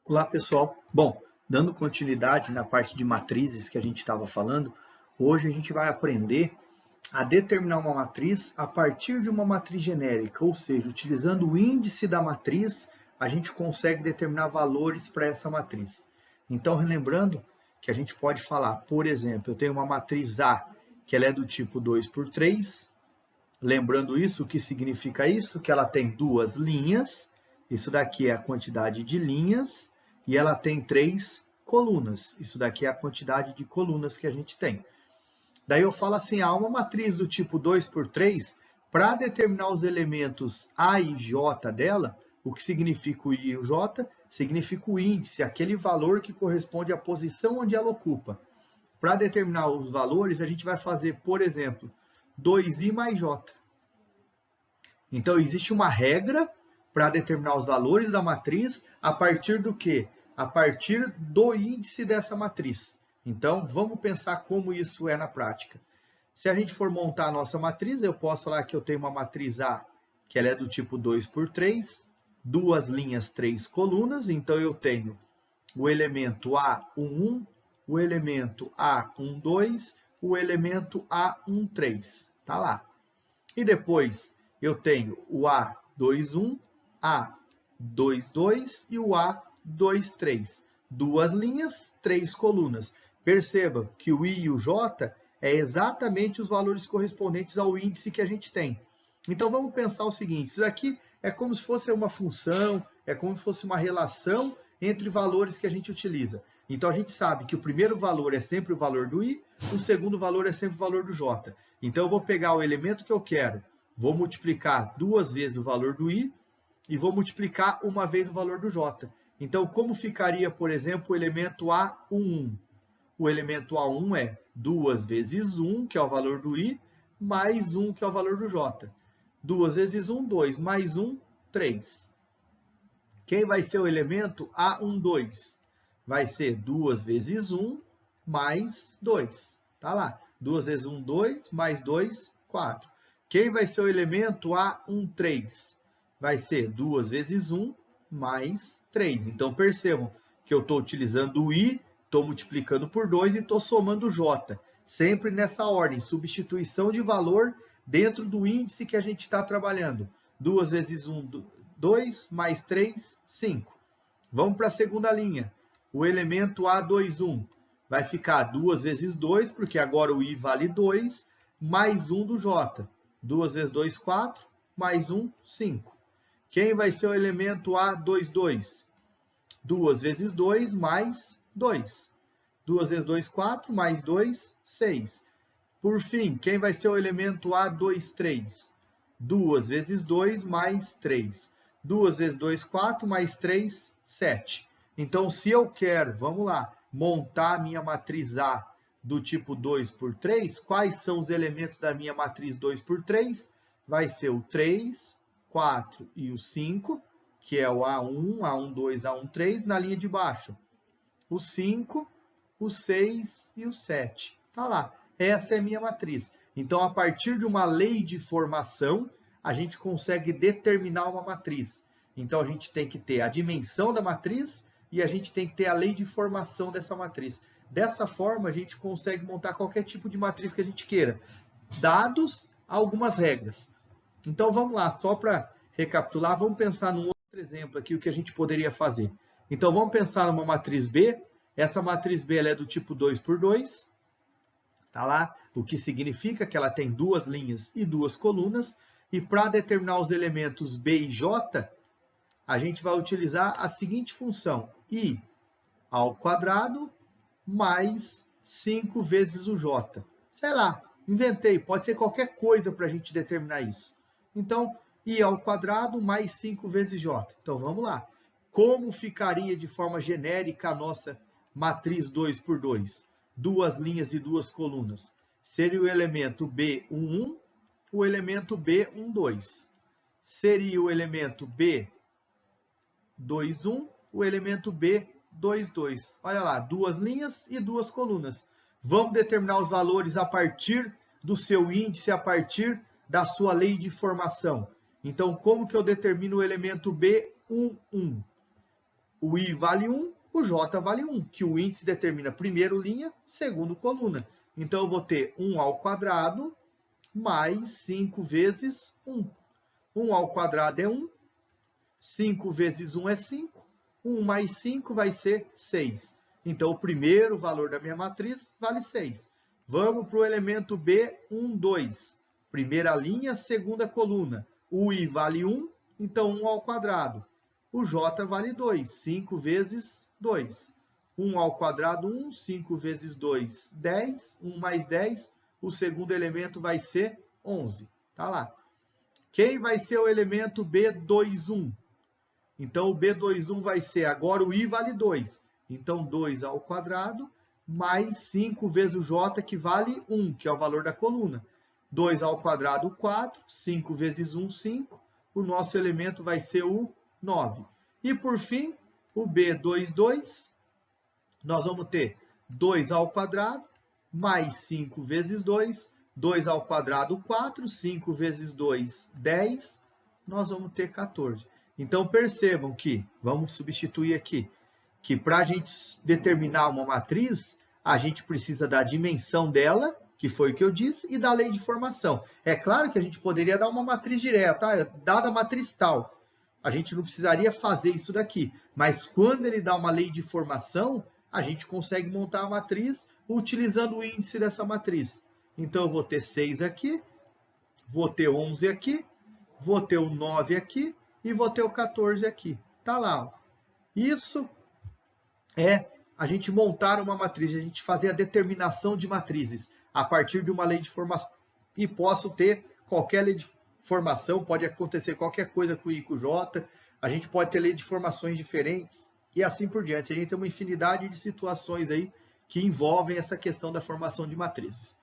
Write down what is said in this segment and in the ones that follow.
Olá, pessoal. Bom, dando continuidade na parte de matrizes que a gente estava falando, hoje a gente vai aprender a determinar uma matriz a partir de uma matriz genérica, ou seja, utilizando o índice da matriz, a gente consegue determinar valores para essa matriz. Então, relembrando que a gente pode falar, por exemplo, eu tenho uma matriz A, que ela é do tipo 2 por 3. Lembrando isso, o que significa isso? Que ela tem duas linhas, isso daqui é a quantidade de linhas, e ela tem três colunas, isso daqui é a quantidade de colunas que a gente tem. Daí eu falo assim, há uma matriz do tipo 2 por 3, para determinar os elementos A e J dela, o que significa o I e o J? Significa o índice, aquele valor que corresponde à posição onde ela ocupa. Para determinar os valores, a gente vai fazer, por exemplo, 2i mais j. Então, existe uma regra para determinar os valores da matriz a partir do quê? A partir do índice dessa matriz. Então, vamos pensar como isso é na prática. Se a gente for montar a nossa matriz, eu posso falar que eu tenho uma matriz A, que ela é do tipo 2 por 3, duas linhas, três colunas. Então, eu tenho o elemento A11, o elemento A12, o elemento A13. Tá lá. E depois eu tenho o A21, A22 e o A23. Duas linhas, três colunas. Perceba que o I e o J é exatamente os valores correspondentes ao índice que a gente tem. Então vamos pensar o seguinte, isso aqui é como se fosse uma função, é como se fosse uma relação entre valores que a gente utiliza. Então a gente sabe que o primeiro valor é sempre o valor do I, o segundo valor é sempre o valor do J. Então eu vou pegar o elemento que eu quero, vou multiplicar duas vezes o valor do I e vou multiplicar uma vez o valor do J. Então como ficaria, por exemplo, o elemento A11? O elemento A1 é 2 vezes 1, que é o valor do I, mais 1, que é o valor do J. 2 vezes 1, 2, mais 1, 3. Quem vai ser o elemento A12? Vai ser 2 vezes 1 mais 2. Tá lá. 2 vezes 1, 2, mais 2, 4. Quem vai ser o elemento A13? Vai ser 2 vezes 1 mais 3. Então, percebam que eu estou utilizando o I, estou multiplicando por 2 e estou somando o J. Sempre nessa ordem, substituição de valor dentro do índice que a gente está trabalhando. 2 vezes 1, 2, mais 3, 5. Vamos para a segunda linha. O elemento A21 vai ficar 2 vezes 2, porque agora o I vale 2, mais 1 do J. 2 vezes 2, 4, mais 1, 5. Quem vai ser o elemento A22? 2 vezes 2, mais 2. 2 vezes 2, 4, mais 2, 6. Por fim, quem vai ser o elemento A23? 2 vezes 2, mais 3. 2 vezes 2, 4, mais 3, 7. Então, se eu quero, vamos lá, montar a minha matriz A do tipo 2 por 3, quais são os elementos da minha matriz 2 por 3? Vai ser o 3, 4 e o 5, que é o A1, A12, A13, na linha de baixo. O 5, o 6 e o 7. Tá lá. Essa é a minha matriz. Então, a partir de uma lei de formação, a gente consegue determinar uma matriz. Então, a gente tem que ter a dimensão da matriz e a gente tem que ter a lei de formação dessa matriz. Dessa forma, a gente consegue montar qualquer tipo de matriz que a gente queira, dados algumas regras. Então, vamos lá, só para recapitular, vamos pensar num outro exemplo aqui, o que a gente poderia fazer. Então, vamos pensar numa matriz B. Essa matriz B ela é do tipo 2 por 2, tá lá? O que significa que ela tem duas linhas e duas colunas. E para determinar os elementos B e J, a gente vai utilizar a seguinte função: I ao quadrado mais 5 vezes o J. Sei lá, inventei, pode ser qualquer coisa para a gente determinar isso. Então, I ao quadrado mais 5 vezes J. Então, vamos lá. Como ficaria de forma genérica a nossa matriz 2 por 2? Duas linhas e duas colunas. Seria o elemento B11, o elemento B12. Seria o elemento B21, o elemento B22. Olha lá, duas linhas e duas colunas. Vamos determinar os valores a partir do seu índice, a partir da sua lei de formação. Então, como que eu determino o elemento B11? o I vale 1, o J vale 1, que o índice determina primeiro linha, segundo coluna. Então, eu vou ter 1 ao quadrado mais 5 vezes 1. 1 ao quadrado é 1, 5 vezes 1 é 5, 1 mais 5 vai ser 6. Então, o primeiro valor da minha matriz vale 6. Vamos para o elemento B, 1, 2. Primeira linha, segunda coluna. O I vale 1, então 1 ao quadrado. O J vale 2, 5 vezes 2. 1 ao quadrado, 1, 5 vezes 2, 10. 1 mais 10, o segundo elemento vai ser 11. Tá lá. Quem vai ser o elemento B21? Então, o B21 vai ser, agora o I vale 2. Então, 2 ao quadrado, mais 5 vezes o J, que vale 1, que é o valor da coluna. 2 ao quadrado, 4. 5 vezes 1, 5. O nosso elemento vai ser o 9. E, por fim, o B22, nós vamos ter 2 ao quadrado, mais 5 vezes 2. 2 ao quadrado, 4. 5 vezes 2, 10. Nós vamos ter 14. Então, percebam que, vamos substituir aqui, que para a gente determinar uma matriz, a gente precisa da dimensão dela, que foi o que eu disse, e da lei de formação. É claro que a gente poderia dar uma matriz direta, dada a matriz tal. A gente não precisaria fazer isso daqui. Mas quando ele dá uma lei de formação, a gente consegue montar a matriz utilizando o índice dessa matriz. Então, eu vou ter 6 aqui, vou ter 11 aqui, vou ter o 9 aqui, e vou ter o 14 aqui. Tá lá. Ó. Isso é a gente montar uma matriz, a gente fazer a determinação de matrizes a partir de uma lei de formação. E posso ter qualquer lei de formação, pode acontecer qualquer coisa com o I e com o J, a gente pode ter lei de formações diferentes e assim por diante. A gente tem uma infinidade de situações aí que envolvem essa questão da formação de matrizes.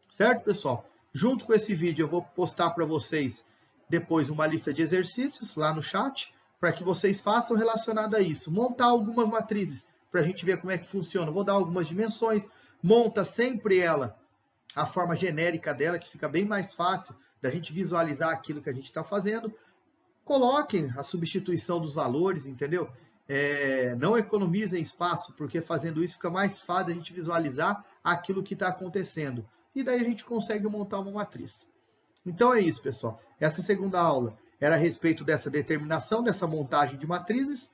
Certo, pessoal? Junto com esse vídeo eu vou postar para vocês depois uma lista de exercícios lá no chat, para que vocês façam relacionado a isso. Montar algumas matrizes, para a gente ver como é que funciona. Vou dar algumas dimensões, monta sempre ela, a forma genérica dela, que fica bem mais fácil da gente visualizar aquilo que a gente está fazendo. Coloquem a substituição dos valores, entendeu? Não economizem espaço, porque fazendo isso fica mais fácil a gente visualizar aquilo que está acontecendo. E daí a gente consegue montar uma matriz. Então é isso, pessoal. Essa segunda aula era a respeito dessa determinação, dessa montagem de matrizes.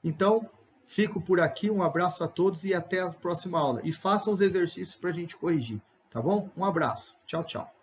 Então, fico por aqui. Um abraço a todos e até a próxima aula. E façam os exercícios para a gente corrigir, tá bom? Um abraço. Tchau, tchau.